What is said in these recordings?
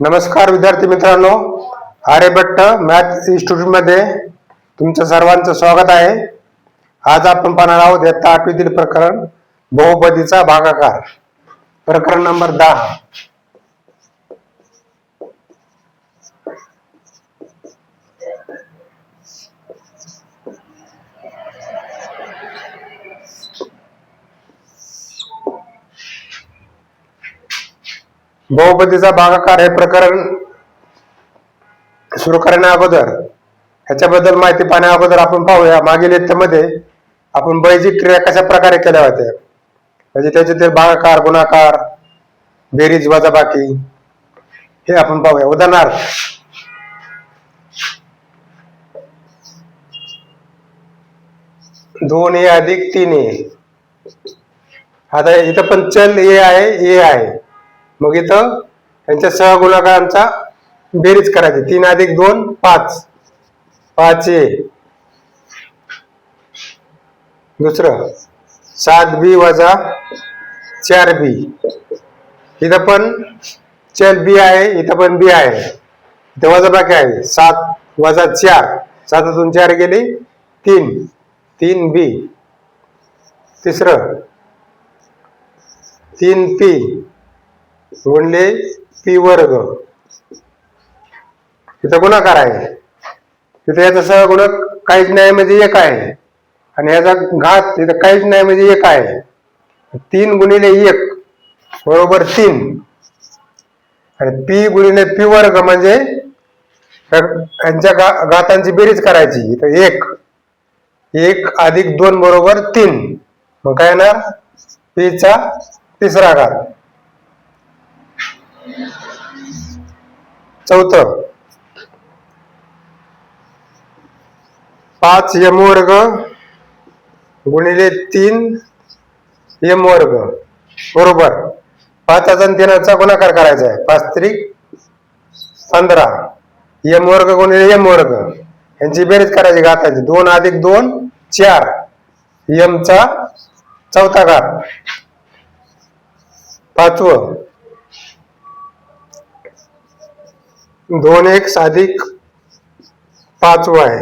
नमस्कार विद्यार्थी मित्रांनो, आर्यभट्ट मॅथ इन्स्टिट्यूट मध्ये तुमचं सर्वांचं स्वागत आहे. आज आपण पाहणार आहोत इयत्ता 8वीतील प्रकरण बहुपदीचा भागाकार, प्रकरण नंबर 10. बहुपदीचा भागाकार हे प्रकरण सुरू करण्या अगोदर ह्याच्याबद्दल माहिती पाहण्या अगोदर आपण पाहूया मागील इयत्तेमध्ये आपण बेसिक क्रिया कशा प्रकारे केल्या होत्या. म्हणजे त्याच्यातील भागाकार, गुणाकार, बेरीज, वजाबाकी हे आपण पाहूया. उदाहरणार्थ 2a अधिक 3a. आता इथं पण चल a आहे. मग इथं यांच्या सहगुणकांचा बेरीज करायची. 3 अधिक 2 5, 5a. दुसरं 7b वजा 4b. इथं पण चल b आहे, इथं पण b आहे. इथं वजाबाकी आहे. 7 वजा 4, 7तून 4 गेली 3, 3b. तिसरं 3p गुणले p वर्ग. इथं गुणाकार आहे. तिथे याचा सहगुणक काहीच नाही म्हणजे 1 आहे, आणि याचा घात इथं काहीच नाही म्हणजे 1 आहे. 3 गुणिले 1 बरोबर 3, आणि p गुणिले p वर्ग म्हणजे यांच्या घातांची बेरीज करायची. इथं 1 अधिक 2 बरोबर 3. मग काय येणार? p चा तिसरा घात. चौथं 5m वर्ग गुणिले 3m वर्ग बरोबर 5 आणि 3चा गुणाकार करायचा आहे. 5 त्रिक 15. m वर्ग गुणिले m वर्ग यांची बेरीज करायची घाताची. 2 अधिक 2 4, m चा चौथा घात. पाचवं 2x अधिक 5y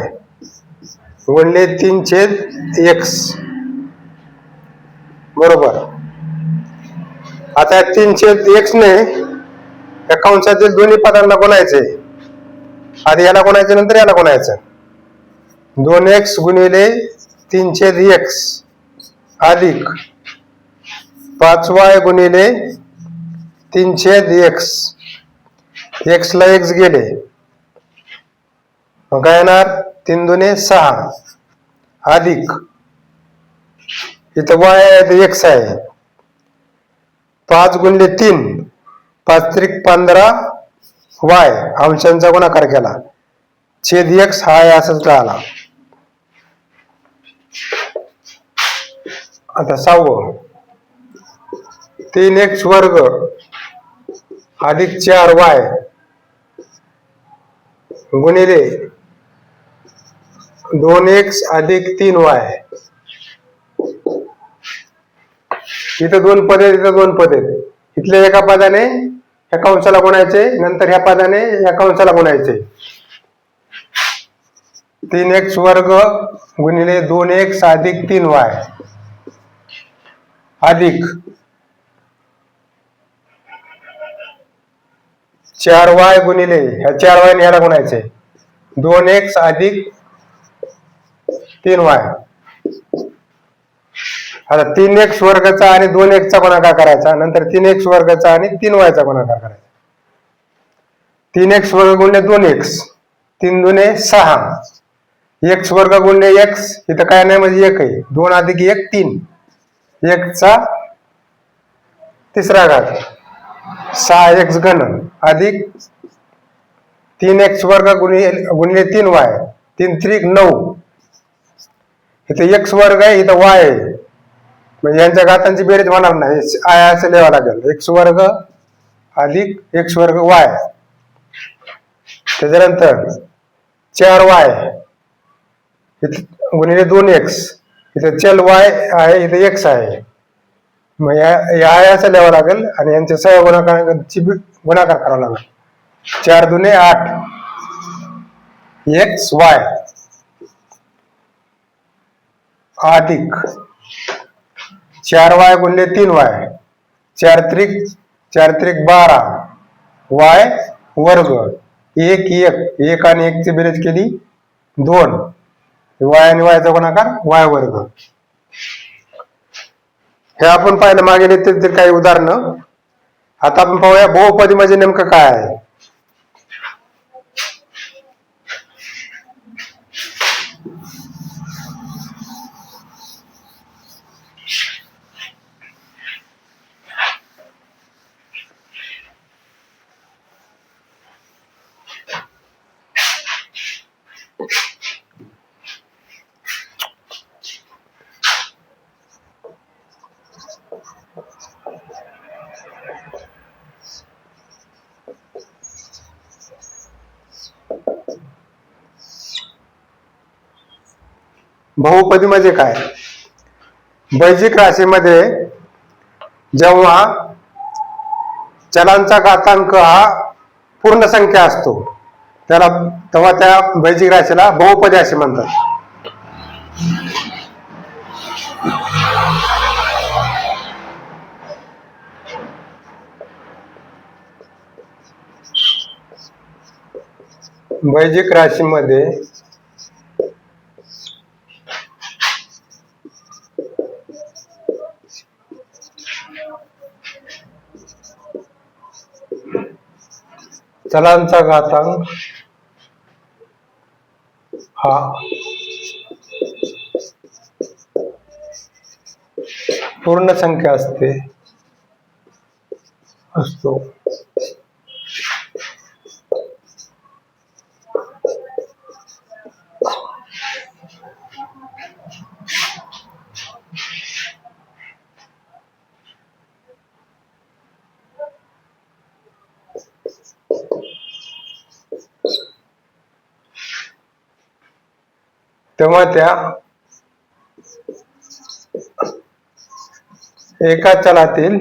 गुणले 3/x बरोबर. आता 3/x ने या कंसातील दोन्ही पदांना गुणायचे. आधी याला गुणायचे, नंतर याला गुणायचं. 2x गुणिले 3/x अधिक 5y गुणिले 3/x. x ला x गेले, मग काय येणार? 3 दुने 6 अधिक इथं y आहे, x आहे. 5 गुणिले 3 5 त्रिक 15 y अंशांचा गुणाकार केला. छेद x हा असंच राहिला. आता 6वं 3x वर्ग अधिक 4y गुणिले 2x अधिक 3y. इथं 2 पद आहेत, इथं 2 पद आहेत. इथल्या एका पदाने ह्या कंसाला गुणायचे, नंतर ह्या पदाने ह्या कंसाला गुणायचे. 3x वर्ग गुणिले 2x अधिक 3y अधिक 4y गुणिले ह्या 4y ने ह्याला गुणायचे 2x अधिक 3y. आता 3x वर्गाचा आणि 2x चा गुणाकार करायचा, नंतर 3x वर्गाचा आणि 3y चा गुणाकार करायचा. 3x वर्ग गुणिले 2x 3 दुने 6, x वर्ग गुणिले x इथं काय नाही म्हणजे 1 आहे. 2 अधिक 1 3, 1 चा तिसरा घात 6x घन अधिक 3x वर्ग गुणिले 3y 3 त्रिक 9. इथे x वर्ग आहे, इथं y आहे, म्हणजे यांच्या घातांची बेरीज होणार नाही. असं लिहावं लागेल. x वर्ग अधिक x वर्ग y. त्याच्यानंतर 4y इथे गुणिले 2x इथे चल y आहे, इथे x आहे. मग या असं लिहावं लागेल, आणि यांच्या सहगुणाकारांची गुणाकार करावा लागेल. 4 दुने 8 एक्स वाय अधिक 4y गुणिले 3y 4 त्रिक 12 वाय वर्ग 1 आणि 1 ची बेरीज केली 2 वाय आणि वायचा गुणाकार वाय वर्ग. हे आपण पाहिलं मागे ते काही उदाहरणं. आता आपण पाहूया बहुपदी म्हणजे नेमकं काय आहे. बहुपदी म्हणजे काय. बैजिक राशीमध्ये जेव्हा चलांचा घातांक हा पूर्ण संख्या असतो तेव्हा त्या बैजिक राशीला बहुपदी असे म्हणतात. बैजिक राशीमध्ये चलांचा घातांक हा पूर्ण संख्या असतो. तेव्हा त्या एका चलातील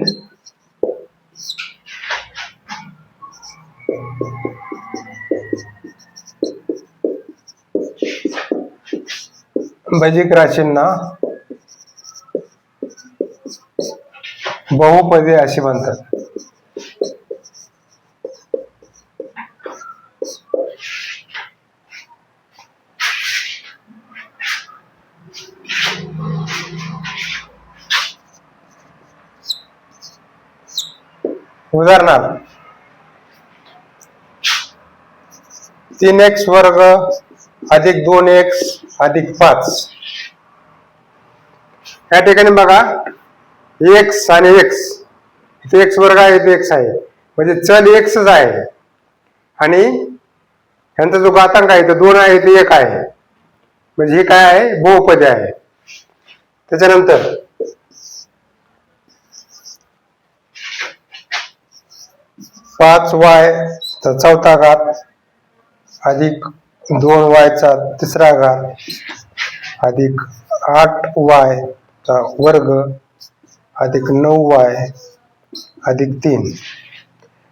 बैजिक राशींना बहुपदी असे म्हणतात. उदाहरणार्थ 3x वर्ग अधिक 2x अधिक 5. या ठिकाणी बघा x आणि x इथे x वर्ग आहे इथे x आहे म्हणजे चल x आहे आणि यांचा जो घातांक आहे तो 2 आहे ते 1 आहे म्हणजे हे काय आहे बहुपदी आहे. त्याच्यानंतर 5y चा चौथा घात अधिक 2y चा तिसरा घात अधिक 8y चा वर्ग अधिक 9y अधिक 3.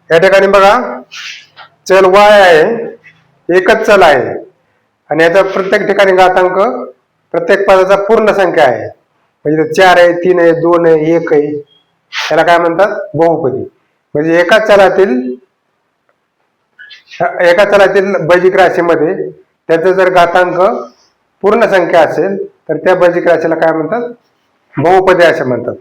या ठिकाणी बघा चल y आहे एकच चल आहे आणि याचा प्रत्येक ठिकाणी घातांक प्रत्येक पदाचा पूर्ण संख्या आहे म्हणजे 4 आहे 3 आहे 2 आहे 1 आहे. याला काय म्हणतात बहुपदी. म्हणजे एका चलातील बैजिक राशीमध्ये त्याचा जर घातांक पूर्ण संख्या असेल तर त्या बैजिक राशीला काय म्हणतात बहुपदी असे म्हणतात.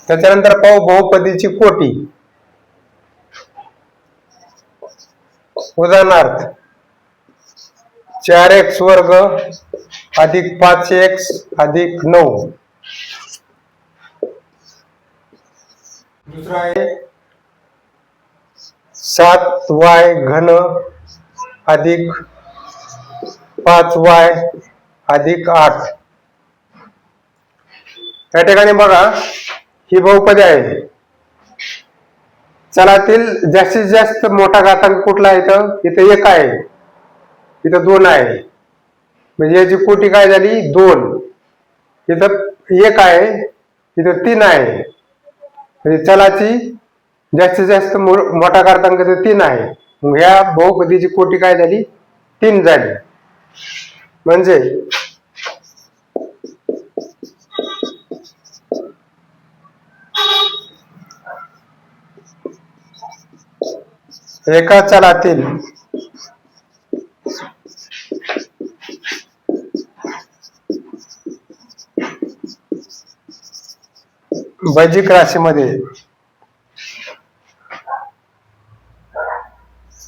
त्याच्यानंतर पाहू बहुपदीची कोटी. उदाहरणार्थ 4x वर्ग अधिक 5x अधिक 9 दुसरा आहे 7y घन अधिक 5y अधिक 8. या ठिकाणी बघा ही बहुपदी आहे. चलातील जास्तीत जास्त मोठा घातांक कुठला आहे? इथं 1 आहे, इथं 2 आहे, म्हणजे याची कोटी काय झाली? 2. इथं 1 आहे, इथं 3 आहे, म्हणजे चलाची जास्तीत जास्त मोठा घातांक 3 आहे. मग ह्या बहुपदीची कोटी काय झाली? 3 झाली. म्हणजे एका चलातील बैजिक राशीमध्ये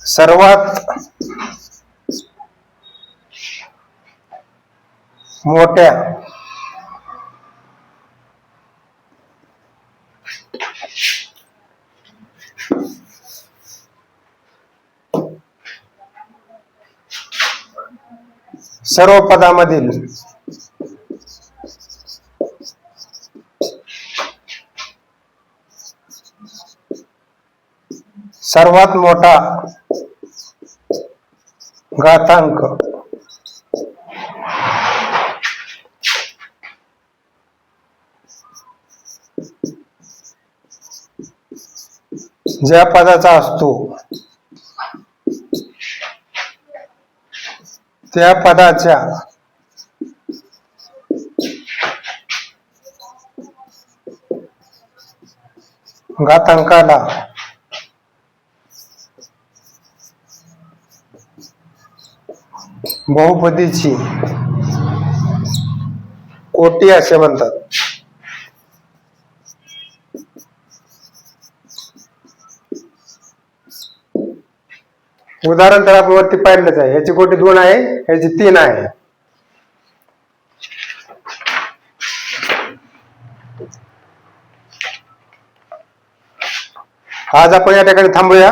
सर्वात मोठ्या सर्व पदामधील सर्वात मोठा घातांक ज्या पदाचा असतो त्या पदाच्या घातांकाला बहुपदीची कोटी असे म्हणतात. उदाहरण तर आपण वरती पाहिलंच आहे. याची कोटी 2 आहे, याची 3 आहे. आज आपण या ठिकाणी थांबूया.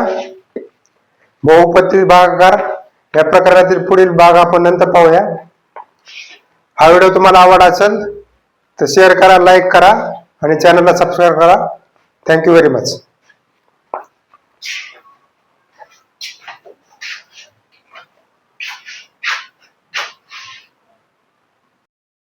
बहुपदी भागाकार या प्रकारातील पुढील भाग आपण नंतर पाहूया. हा व्हिडिओ तुम्हाला आवडला असेल तर शेअर करा, लाईक करा आणि चॅनलला सबस्क्राईब करा. Thank you very much.